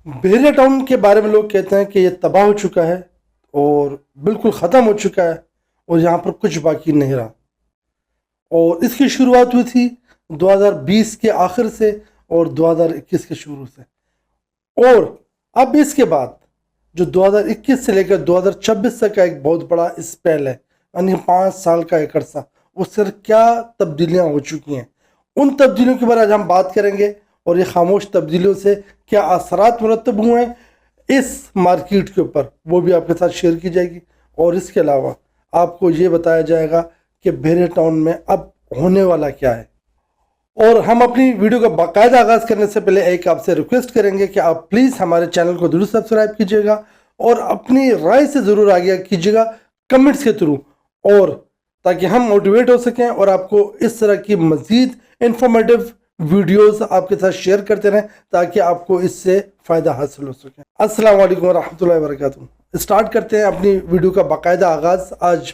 بحیرہ ٹاؤن کے بارے میں لوگ کہتے ہیں کہ یہ تباہ ہو چکا ہے اور بالکل ختم ہو چکا ہے اور یہاں پر کچھ باقی نہیں رہا، اور اس کی شروعات ہوئی تھی 2020 کے آخر سے اور 2021 کے شروع سے، اور اب اس کے بعد جو 2021 سے لے کر 2026 تک کا ایک بہت بڑا اسپیل ہے، یعنی 5 سال کا ایک عرصہ، اس سے کیا تبدیلیاں ہو چکی ہیں، ان تبدیلیوں کے بارے میں آج ہم بات کریں گے، اور یہ خاموش تبدیلیوں سے کیا اثرات مرتب ہوئے ہیں اس مارکیٹ کے اوپر، وہ بھی آپ کے ساتھ شیئر کی جائے گی، اور اس کے علاوہ آپ کو یہ بتایا جائے گا کہ بحیرہ ٹاؤن میں اب ہونے والا کیا ہے۔ اور ہم اپنی ویڈیو کا باقاعدہ آغاز کرنے سے پہلے ایک آپ سے ریکویسٹ کریں گے کہ آپ پلیز ہمارے چینل کو ضرور سبسکرائب کیجئے گا اور اپنی رائے سے ضرور آگے کیجئے گا کمنٹس کے تھرو، اور تاکہ ہم موٹیویٹ ہو سکیں اور آپ کو اس طرح کی مزید انفارمیٹیو ویڈیوز آپ کے ساتھ شیئر کرتے رہیں تاکہ آپ کو اس سے فائدہ حاصل ہو سکے۔ السلام علیکم ورحمۃ اللہ وبرکاتہ۔ اسٹارٹ کرتے ہیں اپنی ویڈیو کا باقاعدہ آغاز آج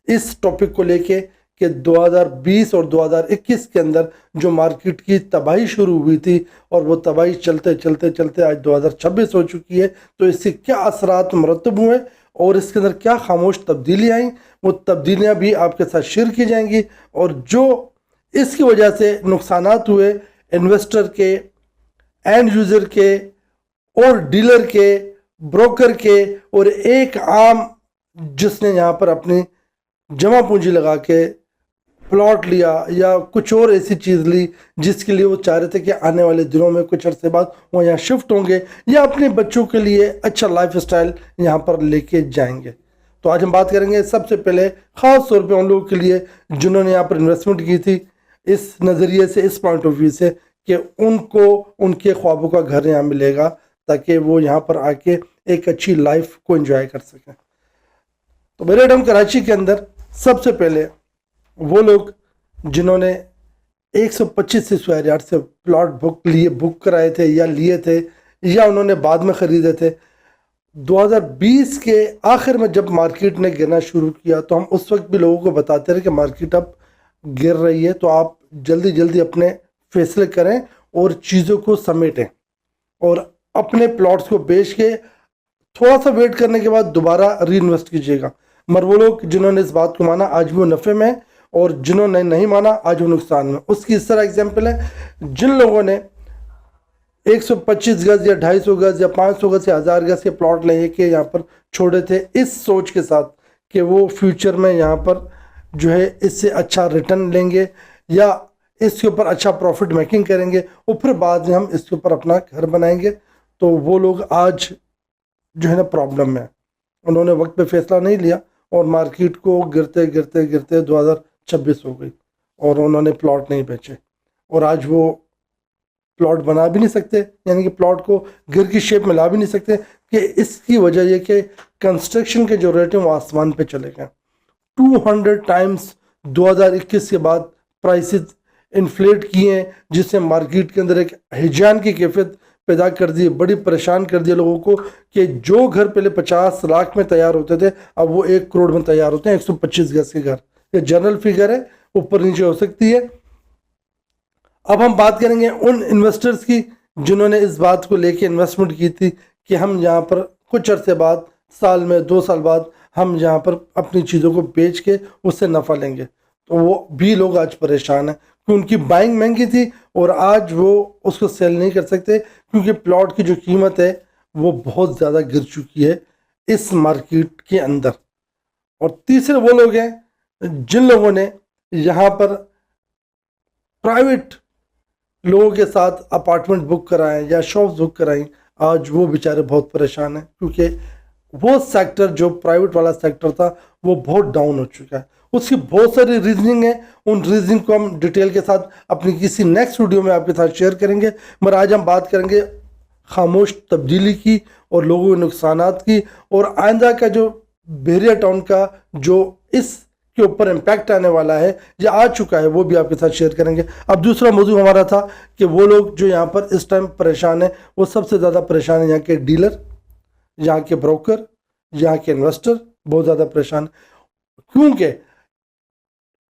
اس ٹاپک کو لے کے کہ 2020 اور 2021 کے اندر جو مارکیٹ کی تباہی شروع ہوئی تھی اور وہ تباہی چلتے چلتے چلتے آج 2026 ہو چکی ہے، تو اس سے کیا اثرات مرتب ہوئے اور اس کے اندر کیا خاموش تبدیلی آئیں، وہ تبدیلیاں بھی آپ کے ساتھ شیئر کی جائیں گی، اور جو اس کی وجہ سے نقصانات ہوئے انویسٹر کے، اینڈ یوزر کے، اور ڈیلر کے، بروکر کے، اور ایک عام جس نے یہاں پر اپنی جمع پونجی لگا کے پلاٹ لیا یا کچھ اور ایسی چیز لی جس کے لیے وہ چاہ رہے تھے کہ آنے والے دنوں میں کچھ عرصے بعد وہ یہاں شفٹ ہوں گے یا اپنے بچوں کے لیے اچھا لائف سٹائل یہاں پر لے کے جائیں گے۔ تو آج ہم بات کریں گے سب سے پہلے خاص طور پہ ان لوگوں کے لیے جنہوں نے یہاں پر انویسٹمنٹ کی تھی، اس نظریے سے، اس پوائنٹ آف ویو سے کہ ان کو ان کے خوابوں کا گھر یہاں ملے گا تاکہ وہ یہاں پر آ کے ایک اچھی لائف کو انجوائے کر سکیں۔ تو بحیرہ ٹاؤن کراچی کے اندر سب سے پہلے وہ لوگ جنہوں نے 125 اسکوائر یارڈ سے پلاٹ بک کرائے تھے یا لیے تھے یا انہوں نے بعد میں خریدے تھے، 2020 کے آخر میں جب مارکیٹ نے گرنا شروع کیا تو ہم اس وقت بھی لوگوں کو بتاتے رہے کہ مارکیٹ اب گر رہی ہے، تو آپ جلدی جلدی اپنے فیصلے کریں اور چیزوں کو سمیٹیں اور اپنے پلاٹس کو بیچ کے تھوڑا سا ویٹ کرنے کے بعد دوبارہ ری انویسٹ کیجیے گا۔ مگر وہ لوگ جنہوں نے اس بات کو مانا آج وہ نفع میں، اور جنہوں نے نہیں مانا آج وہ نقصان میں۔ اس کی اس طرح اگزامپل ہے، جن لوگوں نے 125 گز یا 250 گز یا 500 گز یا 1000 گز کے پلاٹ لے کے یہاں پر چھوڑے تھے اس سوچ کے ساتھ کہ وہ فیوچر میں یہاں پر جو ہے اس سے اچھا ریٹرن لیں گے یا اس کے اوپر اچھا پروفٹ میکنگ کریں گے اور پھر بعد میں ہم اس کے اوپر اپنا گھر بنائیں گے، تو وہ لوگ آج جو ہے نا پرابلم میں، انہوں نے وقت پہ فیصلہ نہیں لیا اور مارکیٹ کو گرتے گرتے گرتے 2026 ہو گئی اور انہوں نے پلاٹ نہیں بیچے، اور آج وہ پلاٹ بنا بھی نہیں سکتے، یعنی کہ پلاٹ کو گھر کی شیپ میں لا بھی نہیں سکتے، کہ اس کی وجہ یہ کہ کنسٹرکشن کے جو ریٹ ہیں وہ آسمان پہ چلے گئے 200 ٹائمز 2021 کے بعد پرائسز انفلیٹ کیے ہیں، جس سے مارکیٹ کے اندر ایک ہیجان کی کیفیت پیدا کر دی، بڑی پریشان کر دیا لوگوں کو کہ جو گھر پہلے 50 لاکھ میں تیار ہوتے تھے اب وہ 1 کروڑ میں تیار ہوتے ہیں 125 گز کے گھر۔ یہ جنرل فگر ہے، اوپر نیچے ہو سکتی ہے۔ اب ہم بات کریں گے ان انویسٹرز کی جنہوں نے اس بات کو لے کے انویسٹمنٹ کی تھی کہ ہم یہاں پر کچھ عرصے بعد، سال میں 2 سال بعد ہم یہاں پر اپنی چیزوں کو بیچ کے اس سے نفع لیں گے، تو وہ بھی لوگ آج پریشان ہیں کہ ان کی بائنگ مہنگی تھی اور آج وہ اس کو سیل نہیں کر سکتے کیونکہ پلاٹ کی جو قیمت ہے وہ بہت زیادہ گر چکی ہے اس مارکیٹ کے اندر۔ اور تیسرے وہ لوگ ہیں جن لوگوں نے یہاں پر پرائیویٹ لوگوں کے ساتھ اپارٹمنٹ بک کرائیں یا شاپس بک کرائیں، آج وہ بیچارے بہت پریشان ہیں کیونکہ وہ سیکٹر جو پرائیویٹ والا سیکٹر تھا وہ بہت ڈاؤن ہو چکا ہے۔ اس کی بہت ساری ریزننگ ہیں، ان ریزننگ کو ہم ڈیٹیل کے ساتھ اپنی کسی نیکسٹ ویڈیو میں آپ کے ساتھ شیئر کریں گے، مگر آج ہم بات کریں گے خاموش تبدیلی کی اور لوگوں کے نقصانات کی، اور آئندہ کا جو بحیرہ ٹاؤن کا جو اس کے اوپر امپیکٹ آنے والا ہے یا آ چکا ہے وہ بھی آپ کے ساتھ شیئر کریں گے۔ اب دوسرا موضوع ہمارا تھا کہ وہ لوگ جو یہاں پر اس ٹائم پریشان ہیں، وہ سب سے زیادہ پریشان ہیں یہاں کے ڈیلر، یہاں کے بروکر، یہاں کے انویسٹر بہت زیادہ پریشان، کیونکہ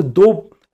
2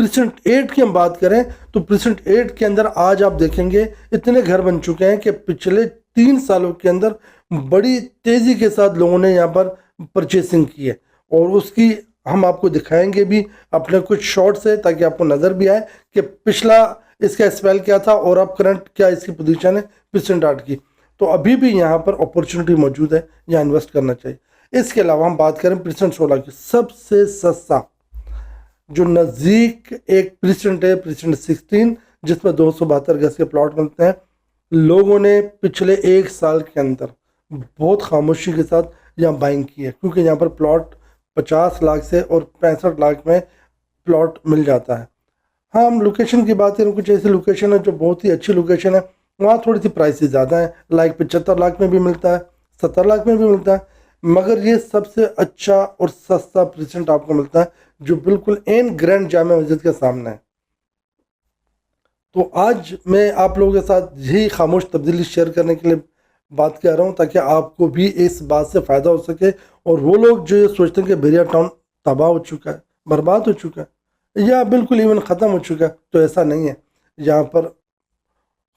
پریسنٹ 8 کی ہم بات کریں تو پریسنٹ 8 کے اندر آج آپ دیکھیں گے اتنے گھر بن چکے ہیں کہ پچھلے 3 سالوں کے اندر بڑی تیزی کے ساتھ لوگوں نے یہاں پر پرچیسنگ کی ہے، اور اس کی ہم آپ کو دکھائیں گے بھی اپنے کچھ شارٹ سے، تاکہ آپ کو نظر بھی آئے کہ پچھلا اس کا اسپیل کیا تھا اور اب کرنٹ کیا اس کی پوزیشن ہے پریسنٹ 8 کی۔ تو ابھی بھی یہاں پر اپورچونٹی موجود ہے، یہاں انویسٹ کرنا چاہیے۔ اس کے علاوہ ہم بات کریں پریسنٹ 16 کی، سب سے سستا جو نزدیک ایک پریسنٹ ہے پریسنٹ 16، جس میں 272 گز کے پلاٹ ملتے ہیں۔ لوگوں نے پچھلے 1 سال کے اندر بہت خاموشی کے ساتھ یہاں بائنگ کی ہے، کیونکہ یہاں پر پلاٹ 50 لاکھ سے اور 65 لاکھ میں پلاٹ مل جاتا ہے۔ ہاں، ہم لوکیشن کی بات کریں، کچھ ایسی لوکیشن ہے جو بہت ہی اچھی لوکیشن ہے، وہاں تھوڑی سی پرائسز زیادہ ہیں، لائک 75 لاکھ میں بھی ملتا ہے، 70 لاکھ میں بھی ملتا ہے، مگر یہ سب سے اچھا اور سستا پریسنٹ آپ کو ملتا ہے جو بالکل این گرینڈ جامع مسجد کے سامنے ہے۔ تو آج میں آپ لوگوں کے ساتھ یہی خاموش تبدیلی شیئر کرنے کے لیے بات کر رہا ہوں، تاکہ آپ کو بھی اس بات سے فائدہ ہو سکے، اور وہ لوگ جو یہ سوچتے ہیں کہ بیریا ٹاؤن تباہ ہو چکا ہے، برباد ہو چکا ہے یا بالکل ایون ختم ہو چکا ہے، تو ایسا نہیں ہے۔ یہاں پر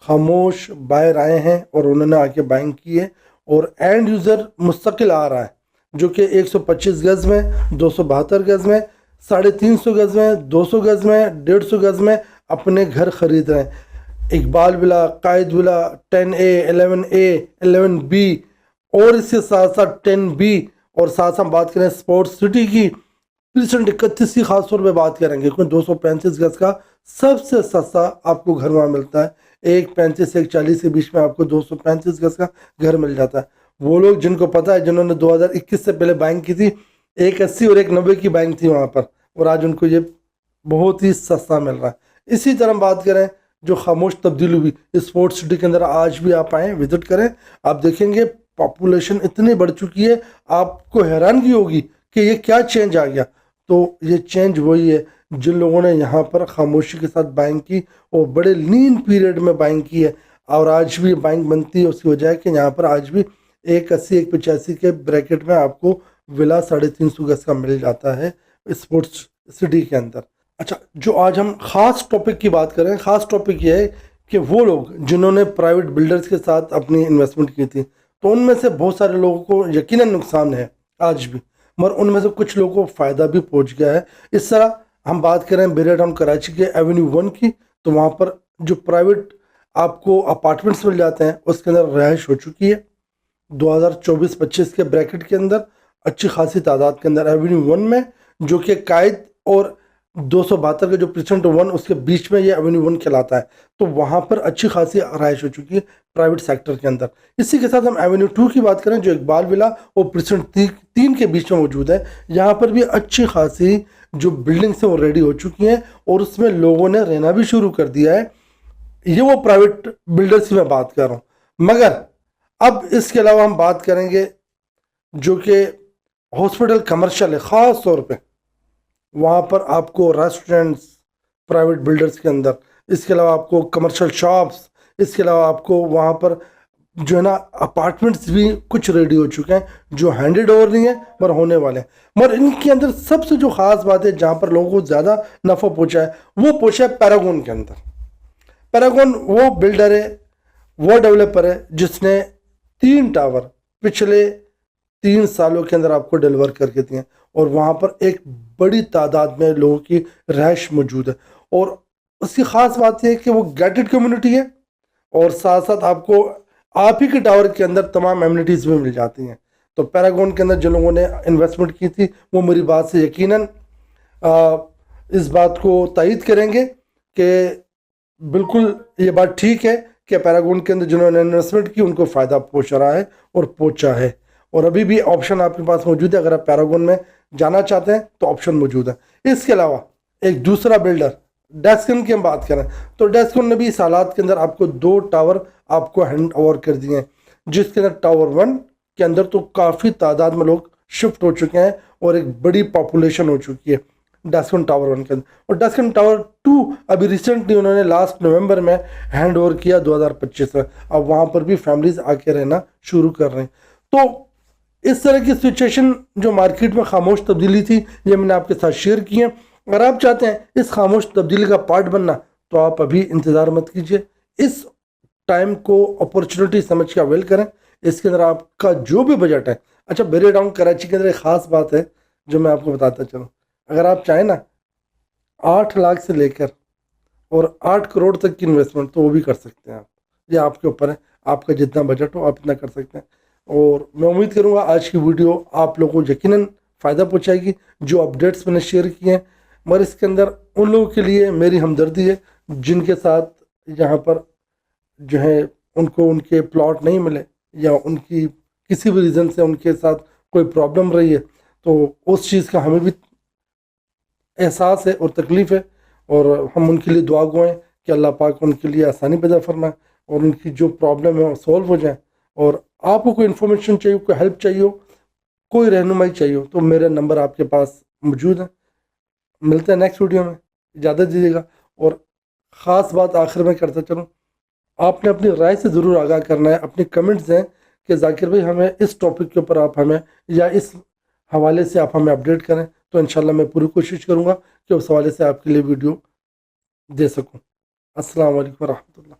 خاموش بائر آئے ہیں اور انہوں نے آ کے بائنگ کی ہے، اور اینڈ یوزر مستقل آ رہا ہے جو کہ 125 گز میں، 272 گز میں، 350 گز میں، 200 گز میں، 150 گز میں اپنے گھر خرید رہے ہیں۔ اقبال ولا، قائد ولا، 10A، 11A، 11B، اور اس کے ساتھ ساتھ 10B، اور ساتھ ہم بات کریں اسپورٹ سٹی کی پریسنٹ 31 کی خاص طور پہ بات کریں گے، کیونکہ 235 گز کا سب سے سستا آپ کو گھر وہاں ملتا ہے۔ 135 140 کے بیچ میں آپ کو 235 گز کا گھر مل جاتا ہے۔ وہ لوگ جن کو پتہ ہے، جنہوں نے 2021 سے پہلے بائنگ کی تھی، 180 اور 190 کی بائنگ تھی وہاں پر، اور آج ان کو یہ بہت ہی سستا مل رہا ہے۔ اسی طرح ہم بات کریں جو خاموش تبدیلی ہوئی اسپورٹ سٹی کے اندر، آج بھی آپ آئیں، وزٹ کریں، آپ دیکھیں گے پاپولیشن اتنی بڑھ چکی ہے، آپ کو حیرانگی ہوگی کہ یہ کیا چینج آ گیا۔ تو یہ چینج وہی ہے جن لوگوں نے یہاں پر خاموشی کے ساتھ بائنگ کی اور بڑے لین پیریڈ میں بائنگ کی ہے، اور آج بھی بائنگ بنتی ہے۔ اس کی وجہ ہے کہ یہاں پر آج بھی 180 185 کے بریکٹ میں آپ کو ولا 350 گز کا مل جاتا ہے اسپورٹس سٹی کے اندر۔ اچھا، جو آج ہم خاص ٹاپک کی بات کریں، خاص ٹاپک یہ ہے کہ وہ لوگ جنہوں نے پرائیویٹ بلڈرز کے ساتھ اپنی انویسٹمنٹ کی تھی، تو ان میں سے بہت سارے لوگوں کو یقیناً نقصان ہے آج بھی، مگر ان میں سے کچھ لوگوں کو فائدہ بھی پہنچ گیا ہے۔ اس طرح ہم بات کریں بیریا ٹاؤن کراچی کے ایونیو 1 کی، تو وہاں پر جو پرائیویٹ آپ کو اپارٹمنٹس مل جاتے ہیں، اس کے اندر رہائش ہو چکی ہے 2024-25 کے بریکٹ کے اندر، اچھی خاصی تعداد کے اندر ایونیو 1 میں، جو کہ قائد اور 272 کا جو پریسنٹ 1 اس کے بیچ میں یہ ایونیو 1 کھلاتا ہے، تو وہاں پر اچھی خاصی رہائش ہو چکی ہے پرائیویٹ سیکٹر کے اندر۔ اسی کے ساتھ ہم ایونیو 2 کی بات کریں جو اقبال ولا اور پریسنٹ 3 کے بیچ میں موجود ہے، یہاں پر بھی اچھی خاصی جو بلڈنگس ہیں وہ ریڈی ہو چکی ہیں، اور اس میں لوگوں نے رہنا بھی شروع کر دیا ہے۔ یہ وہ پرائیویٹ بلڈرز کی میں بات کر رہا ہوں، مگر اب اس کے علاوہ ہم بات کریں گے جو کہ ہاسپٹل کمرشل ہے، خاص طور پہ وہاں پر آپ کو ریسٹورنٹس پرائیویٹ بلڈرز کے اندر، اس کے علاوہ آپ کو کمرشل شاپس، اس کے علاوہ آپ کو وہاں پر جو ہے نا اپارٹمنٹس بھی کچھ ریڈی ہو چکے ہیں جو ہینڈڈ اوور نہیں ہیں پر ہونے والے ہیں۔ مگر ان کے اندر سب سے جو خاص بات ہے جہاں پر لوگوں کو زیادہ نفع پہنچا ہے وہ پہنچا ہے پیراگون کے اندر۔ پیراگون وہ بلڈر ہے، وہ ڈیولپر ہے جس نے 3 ٹاور پچھلے 3 سالوں کے اندر آپ کو ڈیلیور کر کے دیے ہیں، اور وہاں پر ایک بڑی تعداد میں لوگوں کی رہائش موجود ہے، اور اس کی خاص بات یہ ہے کہ وہ گیٹڈ کمیونٹی ہے، اور ساتھ ساتھ آپ ہی کے ٹاور کے اندر تمام ایمنٹیز بھی مل جاتی ہیں۔ تو پیراگون کے اندر جن لوگوں نے انویسٹمنٹ کی تھی وہ میری بات سے یقیناً اس بات کو تائید کریں گے کہ بالکل یہ بات ٹھیک ہے کہ پیراگون کے اندر جنہوں نے انویسٹمنٹ کی ان کو فائدہ پہنچ رہا ہے اور پہنچا ہے، اور ابھی بھی آپشن آپ کے پاس موجود ہے، اگر آپ پیراگون میں جانا چاہتے ہیں تو آپشن موجود ہے۔ اس کے علاوہ ایک دوسرا بلڈر ڈیسکن کی ہم بات کریں تو ڈیسکن نے بھی اس حالات کے اندر آپ کو 2 ٹاور آپ کو ہینڈ اوور کر دیے ہیں، جس کے اندر ٹاور 1 کے اندر تو کافی تعداد میں لوگ شفٹ ہو چکے ہیں اور ایک بڑی پاپولیشن ہو چکی ہے ڈیسکن ٹاور 1 کے اندر، اور ڈیسکن ٹاور 2 ابھی ریسنٹلی انہوں نے لاسٹ نومبر میں ہینڈ اوور کیا 2025 میں، اب وہاں پر بھی فیملیز آ کے رہنا شروع کر رہے ہیں۔ تو اس طرح کی سچویشن جو مارکیٹ میں خاموش تبدیلی تھی یہ میں نے آپ کے ساتھ شیئر کی ہے، اگر آپ چاہتے ہیں اس خاموش تبدیلی کا پارٹ بننا تو آپ ابھی انتظار مت کیجیے، اس ٹائم کو اپورچونٹی سمجھ کے اویل کریں۔ اس کے اندر آپ کا جو بھی بجٹ ہے، اچھا بیری ڈاؤن کراچی کے اندر ایک خاص بات ہے جو میں آپ کو بتاتا چلوں، اگر آپ چاہیں نا 8 لاکھ سے لے کر اور 8 کروڑ تک کی انویسٹمنٹ تو وہ بھی کر سکتے ہیں آپ، یہ آپ کے اوپر ہے، آپ کا جتنا بجٹ ہو آپ اتنا کر سکتے ہیں۔ اور میں امید کروں گا آج کی ویڈیو آپ لوگوں کو یقیناً فائدہ پہنچائے گی، جو اپڈیٹس میں نے شیئر کیے ہیں، مگر اس کے اندر ان لوگوں کے لیے میری ہمدردی ہے جن کے ساتھ یہاں پر جو ہے ان کو ان کے پلاٹ نہیں ملے، یا ان کی کسی بھی ریزن سے ان کے ساتھ کوئی پرابلم رہی ہے، تو اس چیز کا ہمیں بھی احساس ہے اور تکلیف ہے، اور ہم ان کے لیے دعا گو ہیں کہ اللہ پاک ان کے لیے آسانی پیدا فرمائے اور ان کی جو پرابلم ہے وہ سولو ہو جائیں۔ اور آپ کو کوئی انفارمیشن چاہیے، کوئی ہیلپ چاہیے ہو، کوئی رہنمائی چاہیے ہو، تو میرا نمبر آپ کے پاس موجود ہے۔ ملتے ہیں نیکسٹ ویڈیو میں، اجازت دیجیے گا۔ اور خاص بات آخر میں کرتا چلوں، آپ نے اپنی رائے سے ضرور آگاہ کرنا ہے، اپنی کمنٹس دیں کہ ذاکر بھائی ہمیں اس ٹاپک کے اوپر آپ ہمیں، یا اس حوالے سے آپ ہمیں اپڈیٹ کریں، تو انشاءاللہ میں پوری کوشش کروں گا کہ اس حوالے سے آپ کے لیے ویڈیو دے سکوں۔ السلام علیکم ورحمۃ اللہ۔